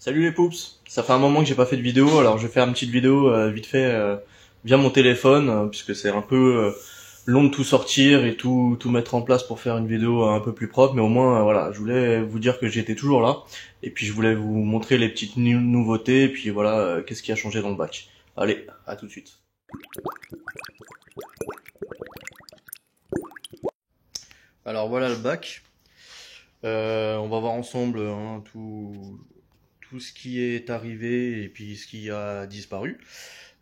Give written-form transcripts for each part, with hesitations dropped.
Salut les poups, ça fait un moment que j'ai pas fait de vidéo, alors je vais faire une petite vidéo vite fait via mon téléphone, puisque c'est un peu long de tout sortir et tout mettre en place pour faire une vidéo un peu plus propre, mais au moins voilà, je voulais vous dire que j'étais toujours là, et puis je voulais vous montrer les petites nouveautés, et puis voilà, qu'est-ce qui a changé dans le bac. Allez, à tout de suite. Alors voilà le bac. On va voir ensemble tout ce qui est arrivé et puis ce qui a disparu.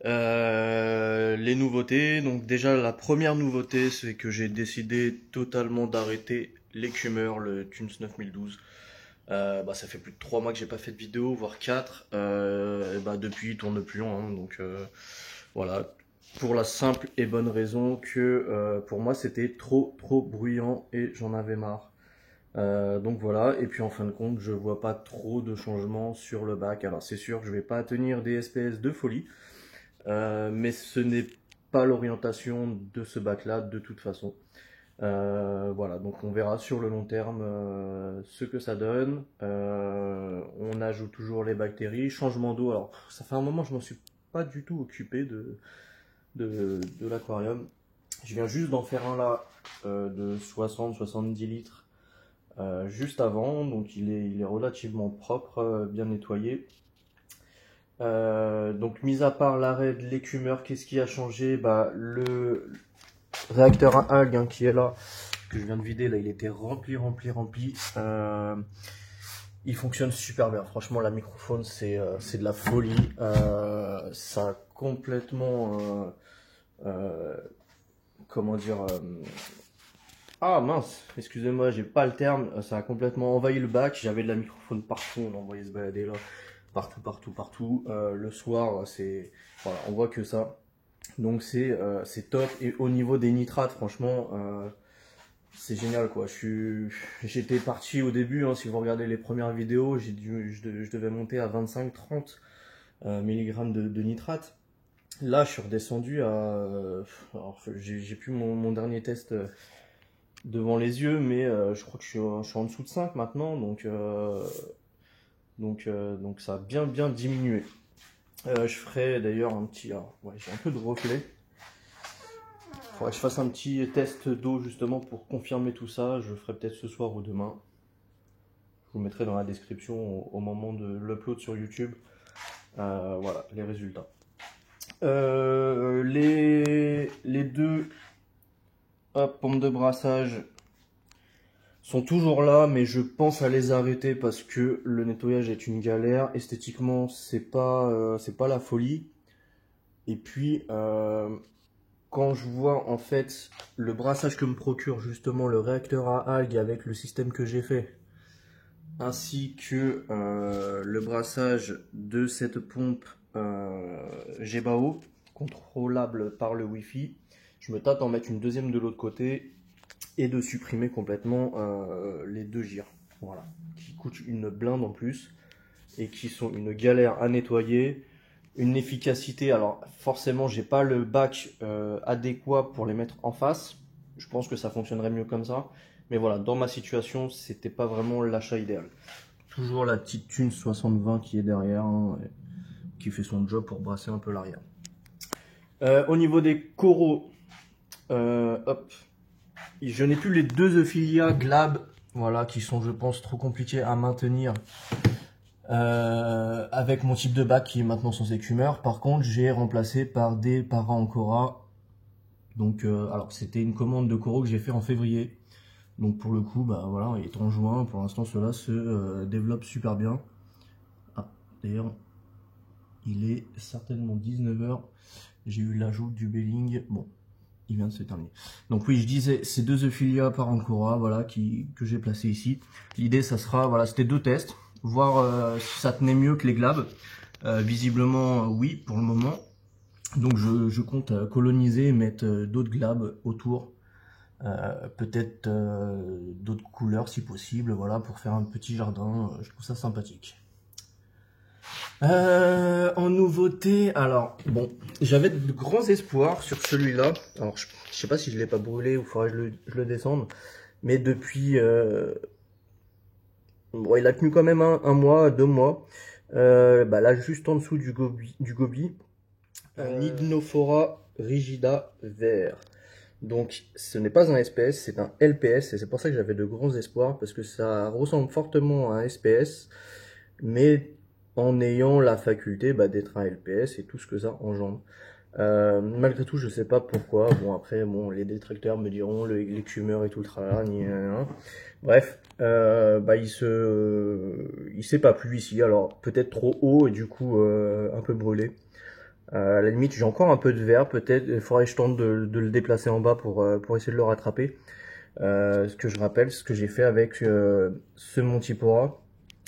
Les nouveautés, donc déjà la première nouveauté, c'est que j'ai décidé totalement d'arrêter l'écumeur, le Tunes 9012. Ça fait plus de 3 mois que j'ai pas fait de vidéo, voire 4. Depuis il tourne plus long, hein, donc voilà. Pour la simple et bonne raison que pour moi c'était trop bruyant et j'en avais marre. Donc voilà, et puis en fin de compte, je vois pas trop de changements sur le bac. Alors c'est sûr que je vais pas tenir des SPS de folie, mais ce n'est pas l'orientation de ce bac-là de toute façon. Voilà, donc on verra sur le long terme ce que ça donne. On ajoute toujours les bactéries, changement d'eau. Alors ça fait un moment que je m'en suis pas du tout occupé de l'aquarium. Je viens juste d'en faire un là de 60-70 litres. Juste avant, donc il est relativement propre, bien nettoyé. Donc mis à part l'arrêt de l'écumeur, qu'est-ce qui a changé? Le réacteur à algues qui est là, que je viens de vider, là il était rempli. Il fonctionne super bien, franchement la microphone c'est de la folie. Ça a complètement comment dire ah mince, excusez-moi, j'ai pas le terme, ça a complètement envahi le bac, j'avais de la microphone partout, on envoyait se balader là, partout. Le soir, voilà, on voit que ça. Donc c'est top. Et au niveau des nitrates, franchement, c'est génial quoi. J'étais parti au début, hein, si vous regardez les premières vidéos, je devais monter à 25-30 mg de nitrate. Là, je suis redescendu à, alors j'ai plus mon dernier test devant les yeux, mais je crois que je suis en dessous de 5 maintenant, donc ça a bien diminué. Je ferai d'ailleurs un petit, alors, ouais, j'ai un peu de reflet. Il faudrait que je fasse un petit test d'eau justement pour confirmer tout ça. Je le ferai peut-être ce soir ou demain. Je vous mettrai dans la description au moment de l'upload sur YouTube. Voilà les résultats. Les deux pompes de brassage sont toujours là, mais je pense à les arrêter parce que le nettoyage est une galère. Esthétiquement, c'est pas la folie. Et puis, quand je vois en fait le brassage que me procure justement le réacteur à algues avec le système que j'ai fait, ainsi que le brassage de cette pompe GBAO, contrôlable par le Wi-Fi, je me tâte d'en mettre une deuxième de l'autre côté et de supprimer complètement les deux gires, voilà, qui coûtent une blinde en plus et qui sont une galère à nettoyer, une efficacité. Alors forcément, j'ai pas le bac adéquat pour les mettre en face. Je pense que ça fonctionnerait mieux comme ça, mais voilà, dans ma situation, c'était pas vraiment l'achat idéal. Toujours la petite Thune 60-20 qui est derrière, hein, qui fait son job pour brasser un peu l'arrière. Au niveau des coraux, hop, je n'ai plus les deux Euphilia Glab, voilà, qui sont, je pense, trop compliqués à maintenir avec mon type de bac qui est maintenant sans écumeur. Par contre, j'ai remplacé par des Para-Ancora. Donc, alors, c'était une commande de coraux que j'ai fait en février. Donc, pour le coup, voilà, il est en juin. Pour l'instant, cela se développe super bien. Ah, d'ailleurs, il est certainement 19 h. J'ai eu l'ajout du Belling. Bon, il vient de se terminer. Donc oui, je disais, ces deux Euphilia Para-Ancora, voilà, que j'ai placé ici. L'idée, ça sera, voilà, c'était deux tests, voir si ça tenait mieux que les glabs. Visiblement, oui, pour le moment. Donc je compte coloniser et mettre d'autres glabs autour. Peut-être d'autres couleurs si possible, voilà, pour faire un petit jardin. Je trouve ça sympathique. En nouveauté, alors bon, j'avais de grands espoirs sur celui-là. Alors je sais pas si je l'ai pas brûlé ou faudrait que je le descende, mais depuis, bon, il a tenu quand même un mois, 2 mois. Bah là, juste en dessous du gobi, un Hydnophora rigida vert. Donc, ce n'est pas un SPS, c'est un LPS, et c'est pour ça que j'avais de grands espoirs, parce que ça ressemble fortement à un SPS, mais en ayant la faculté d'être un LPS et tout ce que ça engendre. Malgré tout, je sais pas pourquoi. Bon, après, bon, les détracteurs me diront l'écumeur et tout le tralala, bref, il s'est pas plu ici, alors peut-être trop haut et du coup un peu brûlé. À la limite, j'ai encore un peu de verre, peut-être. Il faudrait que je tente de le déplacer en bas pour essayer de le rattraper. Ce que je rappelle, ce que j'ai fait avec ce Montipora.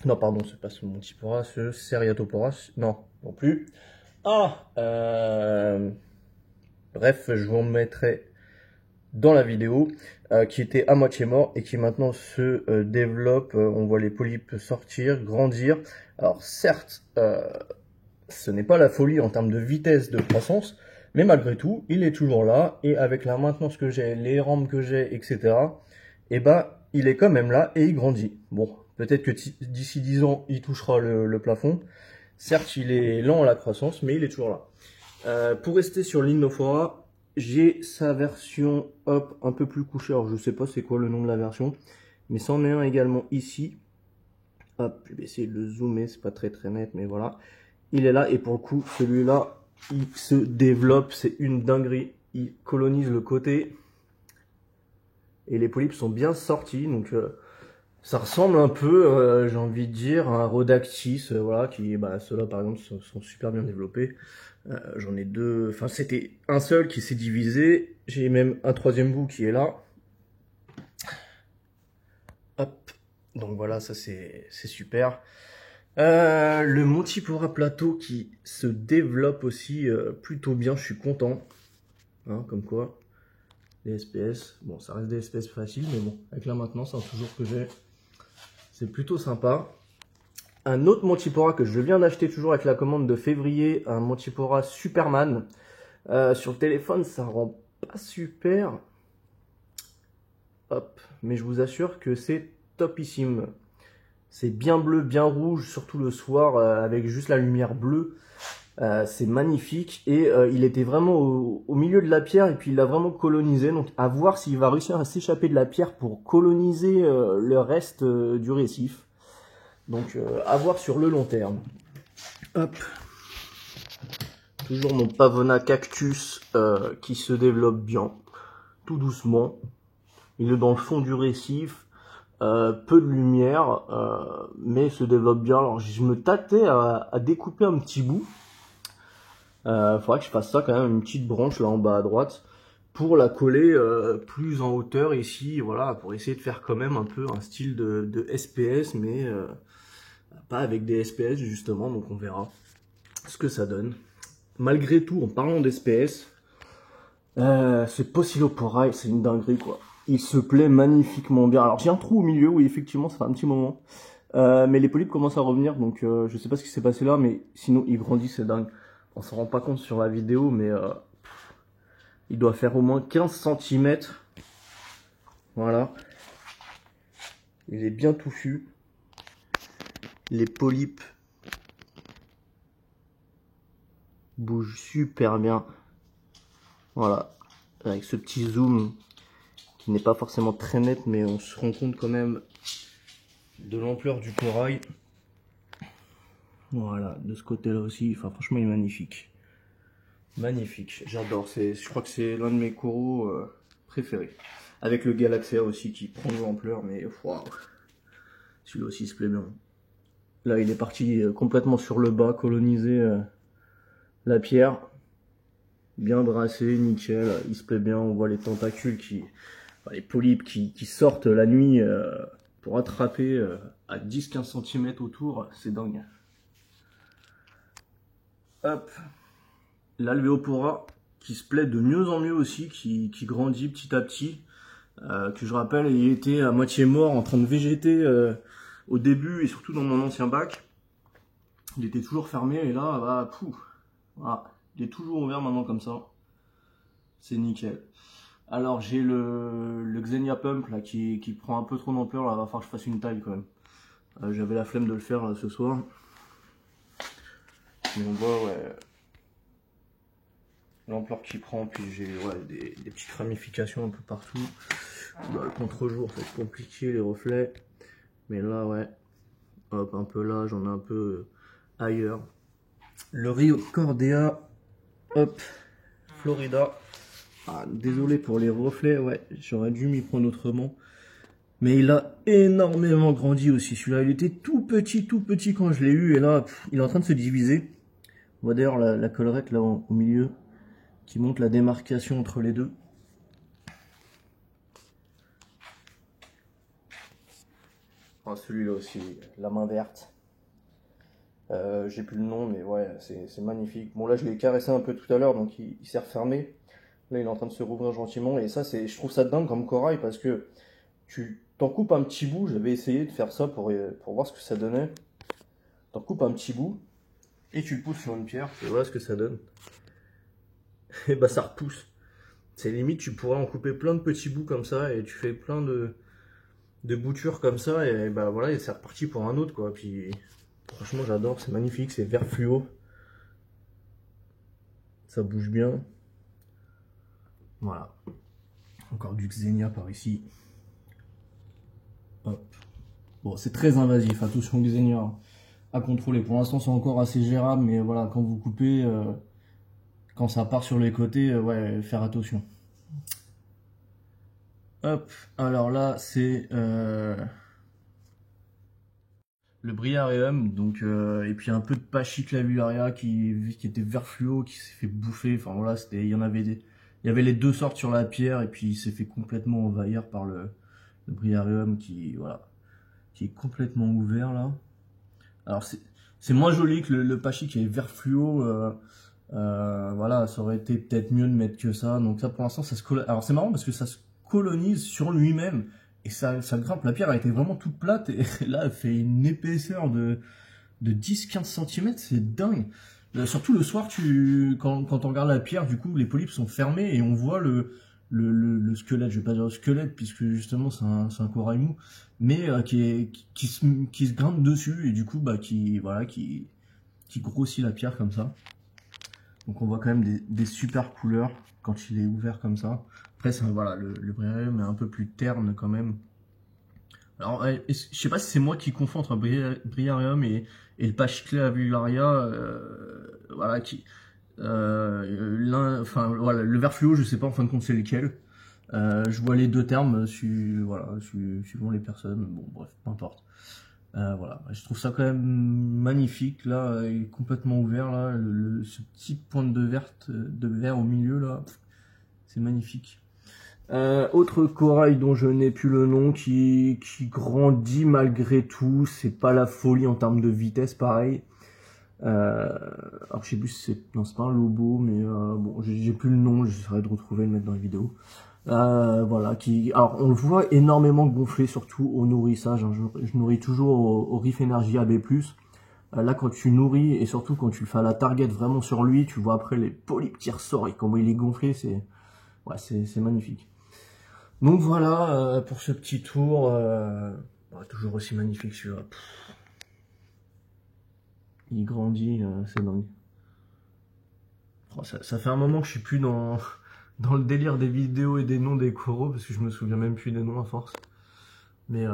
Non, pardon, c'est pas ce Montipora, ce Seriatopora. Non, non plus. Ah Bref, je vous en mettrai dans la vidéo, qui était à moitié mort et qui maintenant se développe. On voit les polypes sortir, grandir. Alors certes, ce n'est pas la folie en termes de vitesse de croissance, mais malgré tout, il est toujours là, et avec la maintenance que j'ai, les rampes que j'ai, etc., et il est quand même là, et il grandit. Bon, peut-être que d'ici 10 ans, il touchera le plafond. Certes, il est lent à la croissance, mais il est toujours là. Pour rester sur l'Hydnophora, j'ai sa version, hop, un peu plus couchée. Alors, je sais pas c'est quoi le nom de la version, mais c'en est un également ici. Hop, je vais essayer de le zoomer, c'est pas très net, mais voilà. Il est là, et pour le coup, celui-là, il se développe, c'est une dinguerie. Il colonise le côté, et les polypes sont bien sortis, donc ça ressemble un peu, j'ai envie de dire, à un Rhodactis, voilà, ceux-là par exemple sont super bien développés. J'en ai deux, enfin c'était un seul qui s'est divisé, j'ai même un troisième bout qui est là. Hop, donc voilà, ça c'est super. Le Montipora plateau qui se développe aussi plutôt bien, je suis content. Hein, comme quoi, les SPS, bon ça reste des SPS faciles, mais bon, avec la maintenance, hein, toujours que j'ai, c'est plutôt sympa. Un autre Montipora que je viens d'acheter toujours avec la commande de février, un Montipora Superman. Sur le téléphone, ça rend pas super. Hop, mais je vous assure que c'est topissime. C'est bien bleu, bien rouge, surtout le soir, avec juste la lumière bleue. C'est magnifique, et il était vraiment au milieu de la pierre, et puis il l'a vraiment colonisé. Donc à voir s'il va réussir à s'échapper de la pierre pour coloniser le reste du récif. Donc à voir sur le long terme. Hop. Toujours mon Pavona cactus qui se développe bien, tout doucement. Il est dans le fond du récif, peu de lumière, mais se développe bien. Alors je me tâtais à découper un petit bout. Faudrait que je fasse ça quand même, une petite branche là en bas à droite, pour la coller plus en hauteur ici, voilà, pour essayer de faire quand même un peu un style de SPS, mais pas avec des SPS justement, donc on verra ce que ça donne. Malgré tout, en parlant d'SPS, ce Poeciloporae, c'est une dinguerie quoi. Il se plaît magnifiquement bien. Alors j'ai un trou au milieu, oui effectivement, ça fait un petit moment. Mais les polypes commencent à revenir, donc je sais pas ce qui s'est passé là, mais sinon il grandit, c'est dingue. On s'en rend pas compte sur la vidéo, mais il doit faire au moins 15 cm. Voilà. Il est bien touffu. Les polypes bougent super bien. Voilà. Avec ce petit zoom qui n'est pas forcément très net, mais on se rend compte quand même de l'ampleur du corail. Voilà, de ce côté-là aussi. Enfin, franchement, il est magnifique. Magnifique, j'adore. Je crois que c'est l'un de mes coraux préférés. Avec le Galaxia aussi qui prend de l'ampleur, mais waouh. Celui-là aussi se plaît bien. Là, il est parti complètement sur le bas, coloniser la pierre. Bien brassé, nickel. Il se plaît bien. On voit les tentacules les polypes qui sortent la nuit pour attraper à 10-15 cm autour. C'est dingue. Hop. L'Alvéopora qui se plaît de mieux en mieux aussi, qui grandit petit à petit. Que je rappelle, il était à moitié mort, en train de végéter au début et surtout dans mon ancien bac. Il était toujours fermé et là, voilà, il est toujours ouvert maintenant comme ça. C'est nickel. Alors j'ai le Xenia Pump là qui prend un peu trop d'ampleur, là va falloir que je fasse une taille quand même. J'avais la flemme de le faire là, ce soir. mais on voit ouais, l'ampleur qu'il prend, puis j'ai ouais, des petites ramifications un peu partout. Bah, le contre-jour, c'est compliqué, les reflets, mais là ouais, hop, un peu là, j'en ai un peu ailleurs. Le Rio Cordea, hop, Florida. Ah, désolé pour les reflets, ouais, j'aurais dû m'y prendre autrement. Mais il a énormément grandi aussi. Celui-là, il était tout petit quand je l'ai eu. Et là, il est en train de se diviser. On voit d'ailleurs la collerette là au milieu qui montre la démarcation entre les deux. Oh, celui-là aussi, la main verte. J'ai plus le nom, mais ouais, c'est magnifique. Bon, là, je l'ai caressé un peu tout à l'heure, donc il s'est refermé. Là, il est en train de se rouvrir gentiment. Et ça, je trouve ça dingue comme corail parce que tu t'en coupes un petit bout. J'avais essayé de faire ça pour voir ce que ça donnait. T'en coupes un petit bout et tu le pousses sur une pierre. Et voilà ce que ça donne. Et bah, ça repousse. C'est limite, tu pourrais en couper plein de petits bouts comme ça et tu fais plein de boutures comme ça. Et bah voilà, et c'est reparti pour un autre quoi. Puis franchement, j'adore. C'est magnifique. C'est vert fluo. Ça bouge bien. Voilà. Encore du Xenia par ici. Hop. Bon, c'est très invasif, attention Xenia à contrôler. Pour l'instant, c'est encore assez gérable, mais voilà, quand vous coupez, quand ça part sur les côtés, ouais, faire attention. Hop, alors là, c'est le Briareum, donc, et puis un peu de Pachyclavularia qui était vert fluo, qui s'est fait bouffer. Enfin voilà, il y en avait il y avait les deux sortes sur la pierre, et puis il s'est fait complètement envahir par le Briareum qui, voilà, qui est complètement ouvert là. Alors c'est moins joli que le Pachy qui est vert fluo. Voilà, ça aurait été peut-être mieux de mettre que ça. Donc ça pour l'instant ça se colonise. Alors c'est marrant parce que ça se colonise sur lui-même et ça grimpe. La pierre a été vraiment toute plate et là elle fait une épaisseur de 10-15 cm, c'est dingue. Surtout le soir, quand on regarde la pierre, du coup les polypes sont fermés et on voit le squelette. Je vais pas dire le squelette puisque justement c'est un corail mou, mais qui se grimpe dessus et du coup bah qui grossit la pierre comme ça. Donc on voit quand même des super couleurs quand il est ouvert comme ça. Après voilà, le Briareum est un peu plus terne quand même. Alors je sais pas si c'est moi qui confonds entre Briareum et le Pachyclavularia, voilà enfin voilà, le vert fluo je sais pas en fin de compte c'est lequel. Je vois les deux termes voilà, suivant les personnes. Bon bref, peu importe. Voilà, je trouve ça quand même magnifique là, il est complètement ouvert là, ce petit point de vert au milieu là, c'est magnifique. Autre corail dont je n'ai plus le nom, qui grandit malgré tout, c'est pas la folie en termes de vitesse pareil. Alors je sais plus si c'est, non c'est pas un lobo, mais bon j'ai plus le nom, j'essaierai de retrouver et le mettre dans la vidéo. Voilà, alors on le voit énormément gonfler, surtout au nourrissage. Hein. Je nourris toujours au Reef Energy AB+. Là, quand tu nourris, et surtout quand tu le fais à la target vraiment sur lui, tu vois après les polypes qui ressortent et comment il est gonflé, c'est magnifique. Donc voilà, pour ce petit tour, toujours aussi magnifique celui-là. Il grandit, c'est dingue. Oh, ça fait un moment que je suis plus dans le délire des vidéos et des noms des coraux, parce que je me souviens même plus des noms à force. Mais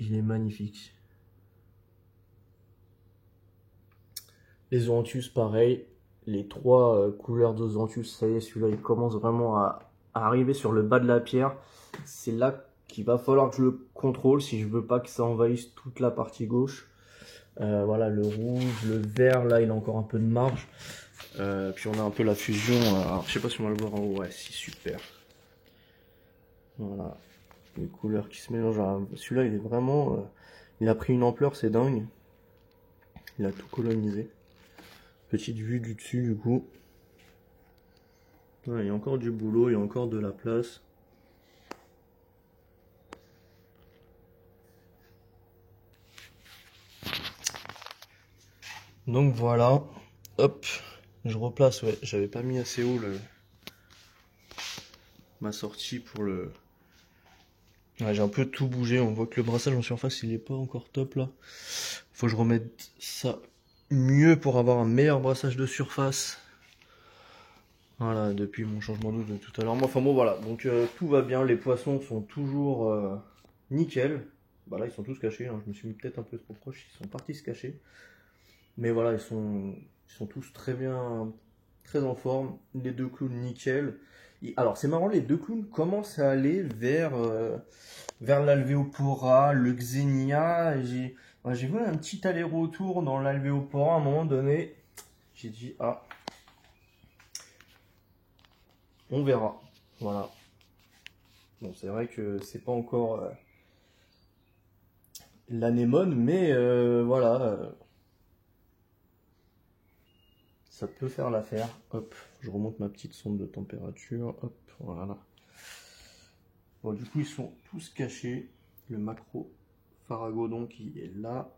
il est magnifique. Les Zoanthus, pareil. Les trois couleurs de Zoanthus, ça y est, celui-là, il commence vraiment à arriver sur le bas de la pierre. C'est là qu'il va falloir que je le contrôle si je veux pas que ça envahisse toute la partie gauche. Voilà, le rouge, le vert, là, il a encore un peu de marge. Puis on a un peu la fusion. Alors, je sais pas si on va le voir en haut. Ouais, c'est super. Voilà, les couleurs qui se mélangent. Celui-là, il est vraiment... il a pris une ampleur, c'est dingue. Il a tout colonisé. Petite vue du dessus, du coup. Ouais, il y a encore du boulot, il y a encore de la place. Donc voilà. Hop. Je replace, ouais. J'avais pas mis assez haut ma sortie pour le... Ouais, j'ai un peu tout bougé. On voit que le brassage en surface, il est pas encore top, là. Faut que je remette ça mieux pour avoir un meilleur brassage de surface. Voilà, depuis mon changement d'eau de tout à l'heure. Enfin bon, voilà, donc tout va bien, les poissons sont toujours nickel. Bah là, ils sont tous cachés, hein. Je me suis mis peut-être un peu trop proche, ils sont partis se cacher. Mais voilà, ils sont tous très bien, très en forme. Les deux clowns nickel. Alors c'est marrant, les deux clowns commencent à aller vers l'alvéopora, le xénia. J'ai vu un petit aller-retour dans l'alvéopora à un moment donné. J'ai dit, ah, on verra. Voilà. Bon, c'est vrai que c'est pas encore l'anémone, mais voilà, ça peut faire l'affaire. Hop, je remonte ma petite sonde de température. Hop, voilà. Bon, du coup, ils sont tous cachés. Le macro Faragodon qui est là,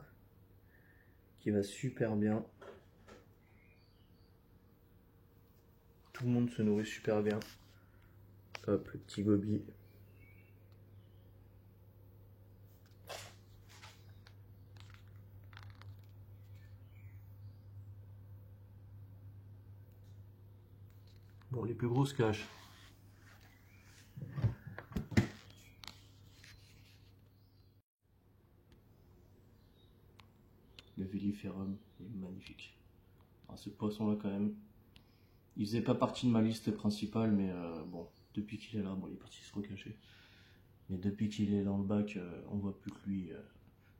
qui va super bien. Tout le monde se nourrit super bien. Hop, le petit gobi. Bon, les plus grosses cachent. Le Velliferum est magnifique. Alors, ce poisson-là, quand même, il faisait pas partie de ma liste principale, mais bon, depuis qu'il est là, bon, il est parti se recacher. Mais depuis qu'il est dans le bac, on voit plus que lui.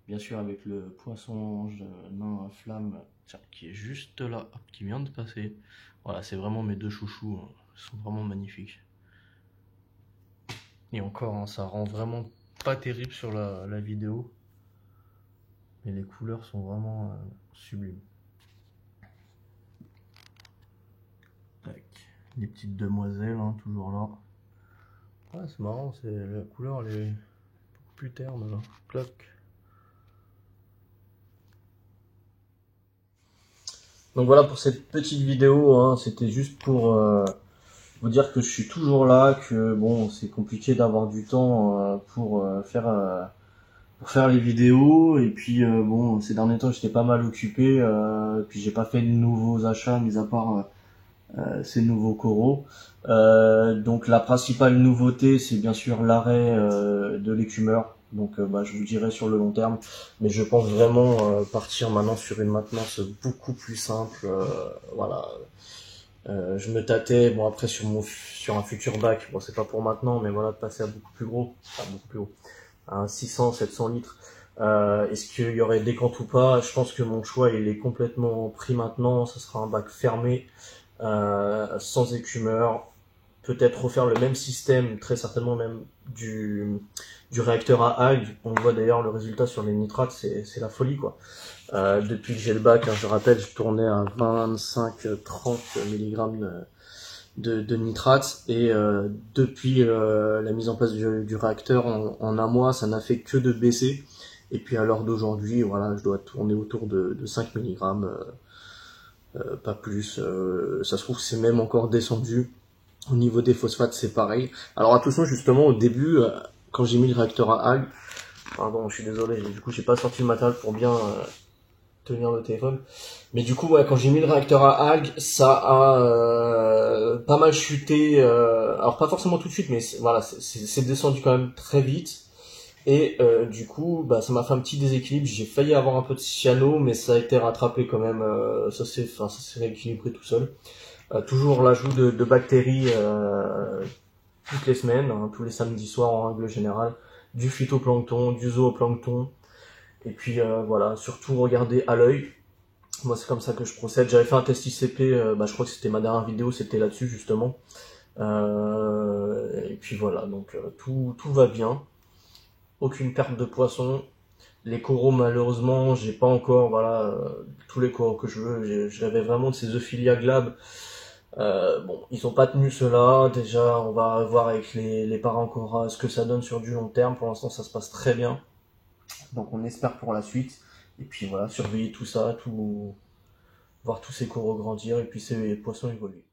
Bien sûr, avec le poisson-ange nain à flamme, tiens, qui est juste là, hop, qui vient de passer. Voilà, c'est vraiment mes deux chouchous, hein. Ils sont vraiment magnifiques. Et encore, hein, ça rend vraiment pas terrible sur la vidéo. Mais les couleurs sont vraiment sublimes. Tac. Les petites demoiselles, hein, toujours là. Ouais, c'est marrant, la couleur elle est beaucoup plus terne là. Cloc. Donc voilà pour cette petite vidéo, hein, c'était juste pour vous dire que je suis toujours là, que bon c'est compliqué d'avoir du temps pour faire les vidéos, et puis bon ces derniers temps j'étais pas mal occupé, puis j'ai pas fait de nouveaux achats mis à part ces nouveaux coraux. Donc la principale nouveauté c'est bien sûr l'arrêt de l'écumeur. Donc bah, je vous dirai sur le long terme, mais je pense vraiment partir maintenant sur une maintenance beaucoup plus simple. Voilà, je me tâtais, bon après sur un futur bac, bon c'est pas pour maintenant, mais voilà de passer à beaucoup plus gros, enfin beaucoup plus haut, à un 600, 700 litres. Est-ce qu'il y aurait des comptes ou pas? Je pense que mon choix il est complètement pris maintenant. Ça sera un bac fermé, sans écumeur, peut-être refaire le même système, très certainement même du réacteur à algues. On voit d'ailleurs le résultat sur les nitrates, c'est la folie quoi. Depuis que j'ai le bac, hein, je rappelle, je tournais à 25-30 mg de nitrates, et depuis la mise en place du réacteur en un mois, ça n'a fait que de baisser. Et puis à l'heure d'aujourd'hui, voilà, je dois tourner autour de 5 mg, pas plus. Ça se trouve c'est même encore descendu. Au niveau des phosphates, c'est pareil. Alors attention, justement, au début, quand j'ai mis le réacteur à algues, pardon, je suis désolé, du coup j'ai pas sorti le matériel pour bien tenir le téléphone. Mais du coup, ouais, quand j'ai mis le réacteur à algues, ça a pas mal chuté. Alors pas forcément tout de suite, mais voilà, c'est descendu quand même très vite. Et du coup, bah, ça m'a fait un petit déséquilibre. J'ai failli avoir un peu de cyano, mais ça a été rattrapé quand même. Ça s'est rééquilibré tout seul. Toujours l'ajout de bactéries toutes les semaines, hein, tous les samedis soirs en règle générale. Du phytoplancton, du zooplancton. Et puis voilà, surtout regarder à l'œil. Moi, c'est comme ça que je procède. J'avais fait un test ICP, je crois que c'était ma dernière vidéo, c'était là-dessus justement. Et puis voilà, donc tout va bien. Aucune perte de poisson. Les coraux, malheureusement, j'ai pas encore, voilà, tous les coraux que je veux. J'avais vraiment de ces Euphilia glab. Bon, ils ont pas tenu cela. Déjà, on va voir avec les Parancora ce que ça donne sur du long terme. Pour l'instant, ça se passe très bien. Donc, on espère pour la suite. Et puis voilà, surveiller tout ça, voir tous ces coraux grandir et puis ces poissons évoluer.